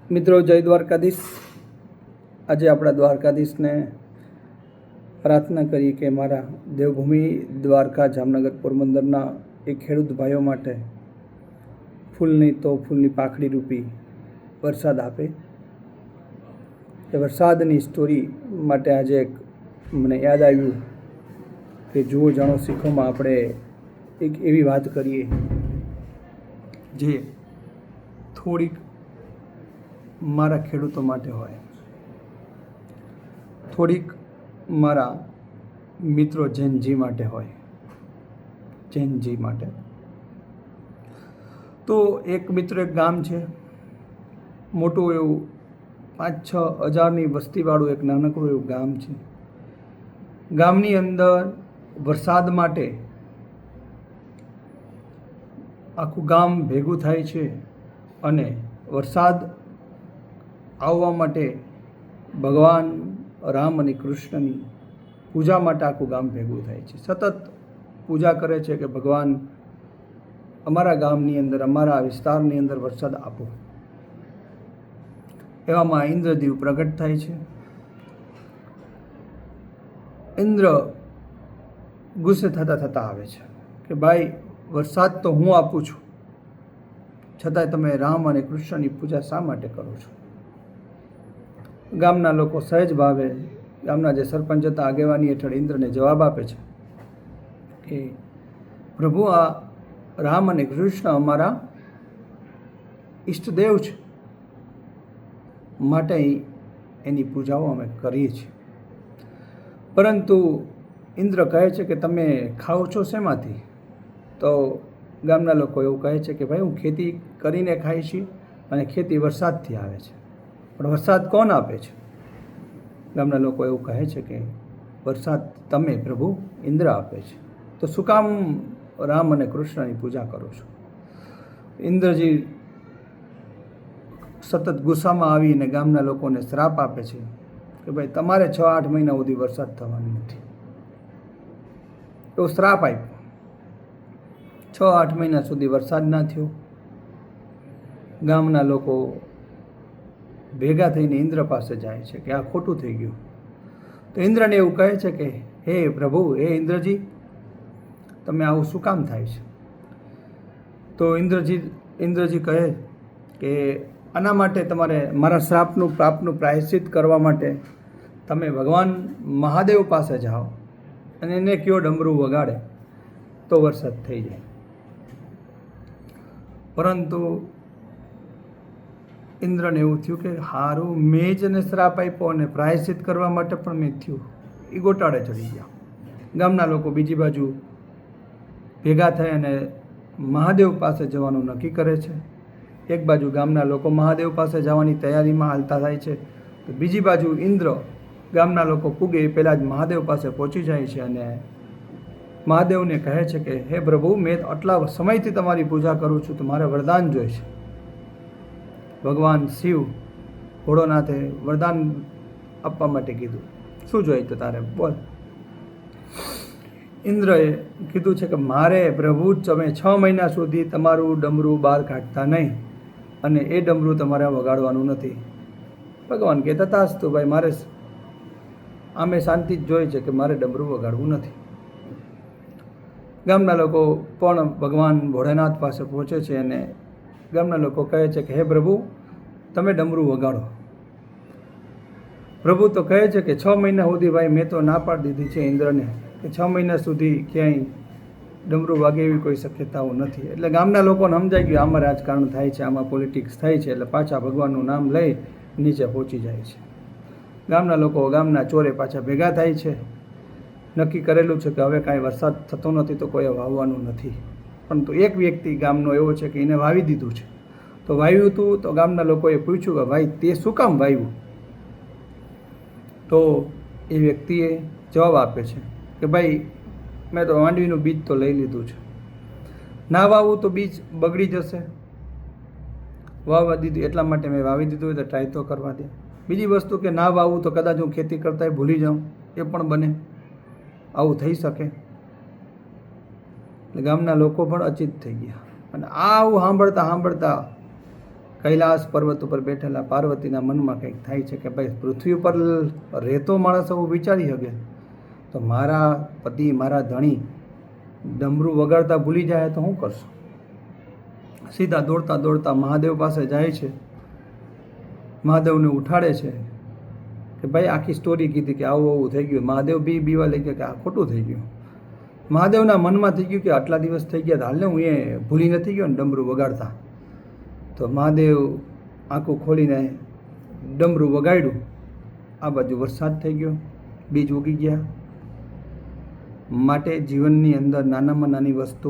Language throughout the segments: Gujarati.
મિત્રો, જય દ્વારકાધીશ. આજે આપણા દ્વારકાધીશને પ્રાર્થના કરીએ કે મારા દેવભૂમિ દ્વારકા જામનગર પોરબંદરના એ ખેડૂત ભાઈઓ માટે ફૂલની તો ફૂલની પાખડી રૂપી વરસાદ આપે. એ વરસાદની સ્ટોરી માટે આજે મને યાદ આવ્યું કે જુઓ જાણો શીખોમાં આપણે એક એવી વાત કરીએ જે થોડીક મારા ખેડૂતો માટે હોય, થોડીક મારા મિત્રો જૈનજી માટે હોય. જૈનજી માટે તો એક મિત્ર, એક ગામ છે, મોટું એવું 5-6 હજારની વસ્તીવાળું એક નાનકડું એવું ગામ છે. ગામની અંદર વરસાદ માટે આખું ગામ ભેગું થાય છે અને વરસાદ આવવા માટે ભગવાન રામ અને કૃષ્ણની પૂજા માટે આખું ગામ ભેગું થાય છે. સતત પૂજા કરે છે કે ભગવાન અમારા ગામની અંદર, અમારા વિસ્તારની અંદર વરસાદ આપો. એવામાં ઇન્દ્રદેવ પ્રગટ થાય છે. ઇન્દ્ર ગુસ્સે થતાં આવે છે કે ભાઈ, વરસાદ તો હું આપું છું, છતાંય તમે રામ અને કૃષ્ણની પૂજા શા માટે કરો છો? ગામના લોકો સહેજ ભાવે, ગામના જે સરપંચ હતા, આગેવાની હેઠળ ઇન્દ્રને જવાબ આપે છે કે પ્રભુ, આ રામ અને કૃષ્ણ અમારા ઈષ્ટદેવ છે, માટે એની પૂજાઓ અમે કરીએ છીએ. પરંતુ ઇન્દ્ર કહે છે કે તમે ખાઓ છો શેમાંથી? તો ગામના લોકો એવું કહે છે કે ભાઈ, હું ખેતી કરીને ખાઈ છીએ અને ખેતી વરસાદથી આવે છે. પણ વરસાદ કોણ આપે છે? ગામના લોકો એવું કહે છે કે વરસાદ તમે પ્રભુ ઇન્દ્ર આપે છે. તો શું કામ રામ અને કૃષ્ણની પૂજા કરો છો? ઇન્દ્રજી સતત ગુસ્સામાં આવીને ગામના લોકોને શ્રાપ આપે છે કે ભાઈ, તમારે 6-8 મહિના સુધી વરસાદ થવાનો નથી. એવો શ્રાપ આપ્યો. 6-8 મહિના સુધી વરસાદ ના થયો. ગામના લોકો ભેગા થઈને ઇન્દ્ર પાસે જાય છે કે આ ખોટું થઈ ગયું. તો ઇન્દ્રને એવું કહે છે કે હે પ્રભુ, હે ઇન્દ્રજી, તમે આવું શું કામ થાય છે? તો ઇન્દ્રજી કહે કે આના માટે તમારે મારા શ્રાપનું પાપનું પ્રાયશ્ચિત કરવા માટે તમે ભગવાન મહાદેવ પાસે જાઓ અને એને કયો ડમરું વગાડે તો વરસાદ થઈ જાય. પરંતુ ઇન્દ્રને એવું થયું કે હારું, મેં જ એને શ્રાપ આપ્યો અને પ્રાયશ્ચિત કરવા માટે પણ મેં થયું. એ ગોટાળે ચડી ગયા. ગામના લોકો બીજી બાજુ ભેગા થઈ અને મહાદેવ પાસે જવાનું નક્કી કરે છે. એક બાજુ ગામના લોકો મહાદેવ પાસે જવાની તૈયારીમાં હાલતા થાય છે, તો બીજી બાજુ ઇન્દ્ર ગામના લોકો પૂગે એ પહેલાં જ મહાદેવ પાસે પહોંચી જાય છે અને મહાદેવને કહે છે કે હે પ્રભુ, મેં આટલા સમયથી તમારી પૂજા કરું છું, તો મારે વરદાન જોઈએ છે. ભગવાન શિવ ભોળોનાથે વરદાન આપવા માટે કીધું. શું જોઈએ તો તારે બોલ? ઇન્દ્રએ કીધું છે કે મારે પ્રભુ, તમે 6 મહિના સુધી તમારું ડમરું બહાર કાઢતા નહીં અને એ ડમરું તમારે વગાડવાનું નથી. ભગવાન કહેતા તથાસ્તુ ભાઈ, મારે આમે શાંતિ જ જોઈએ છે કે મારે ડમરું વગાડવું નથી. ગામના લોકો પણ ભગવાન ભોળેનાથ પાસે પહોંચે છે અને ગામના લોકો કહે છે કે હે પ્રભુ, તમે ડમરું વગાડો. પ્રભુ તો કહે છે કે 6 મહિના સુધી ભાઈ મેં તો ના પાડી દીધી છે ઇન્દ્રને કે 6 મહિના સુધી ક્યાંય ડમરું વાગે એવી કોઈ શક્યતાઓ નથી. એટલે ગામના લોકોને સમજાઈ ગયું આમાં રાજકારણ થાય છે, આમાં પોલિટિક્સ થાય છે. એટલે પાછા ભગવાનનું નામ લઈ નીચે પહોંચી જાય છે. ગામના લોકો ગામના ચોરે પાછા ભેગા થાય છે. નક્કી કરેલું છે કે હવે કાંઈ વરસાદ થતો નથી તો કોઈ વાવવાનું નથી. પરંતુ એક વ્યક્તિ ગામનો એવો છે કે એને વાવી દીધું છે. તો વાવ્યું હતું તો ગામના લોકોએ પૂછ્યું કે ભાઈ, તે શું કામ વાવ્યું? તો એ વ્યક્તિએ જવાબ આપે છે કે ભાઈ, મેં તો માંડવીનું બીજ તો લઈ લીધું છે. ના વાવું તો બીજ બગડી જશે. વાવવા દીધું એટલા માટે મેં વાવી દીધું હોય તો ટ્રાય તો કરવા દે. બીજી વસ્તુ કે ના વાવું તો કદાચ હું ખેતી કરતા ભૂલી જાઉં, એ પણ બને, આવું થઈ શકે. ગામના લોકો પણ અચિત થઈ ગયા અને આવું સાંભળતા કૈલાસ પર્વત ઉપર બેઠેલા પાર્વતીના મનમાં કંઈક થાય છે કે ભાઈ પૃથ્વી ઉપર રહેતો માણસ એવું વિચારી શકે તો મારા પતિ મારા ધણી ડમરું વગાડતા ભૂલી જાય તો શું કરશું? સીધા દોડતા દોડતા મહાદેવ પાસે જાય છે, મહાદેવને ઉઠાડે છે કે ભાઈ આખી સ્ટોરી કીધી કે આવું આવું થઈ ગયું. મહાદેવ બીવા લઈ ગયા કે આ ખોટું થઈ ગયું. મહાદેવના મનમાં થઈ ગયું કે આટલા દિવસ થઈ ગયા હાલને હું એ ભૂલી નથી ગયો ને ડમરું વગાડતા. તો મહાદેવ આંખું ખોલીને ડમરું વગાડ્યું. આ બાજુ વરસાદ થઈ ગયો, બીજ ઉગી ગયા. માટે જીવનની અંદર નાનામાં નાની વસ્તુ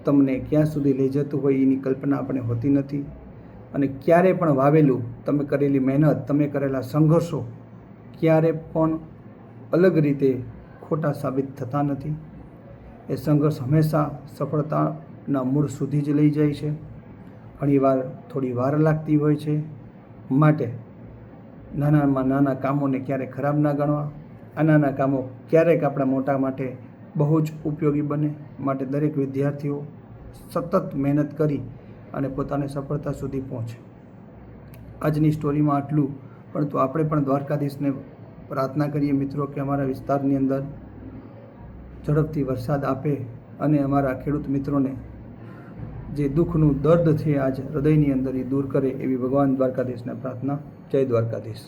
તમને ક્યાં સુધી લઈ જતું હોય એની કલ્પના આપણે હોતી નથી. અને ક્યારે પણ વાવેલું તમે કરેલી મહેનત, તમે કરેલા સંઘર્ષો ક્યારે પણ અલગ રીતે ખોટા સાબિત થતા નથી. એ સંઘર્ષ હંમેશા સફળતાના મૂળ સુધી જ લઈ જાય છે. ઘણીવાર થોડી વાર લાગતી હોય છે. માટે નાનામાં નાના કામોને ક્યારેક ખરાબ ના ગણવા. આ નાના કામો ક્યારેક આપણા મોટા માટે બહુ જ ઉપયોગી બને. માટે દરેક વિદ્યાર્થીઓ સતત મહેનત કરી અને પોતાની સફળતા સુધી પહોંચે. આજની સ્ટોરીમાં આટલું, પરંતુ આપણે પણ દ્વારકાધીશને પ્રાર્થના કરીએ મિત્રો કે અમારા વિસ્તારની અંદર ઝડપથી વરસાદ આપે અને અમારા ખેડૂત મિત્રોને જે દુઃખનું દર્દ છે આજ હૃદયની અંદર એ દૂર કરે એવી ભગવાન દ્વારકાધીશને પ્રાર્થના. જય દ્વારકાધીશ.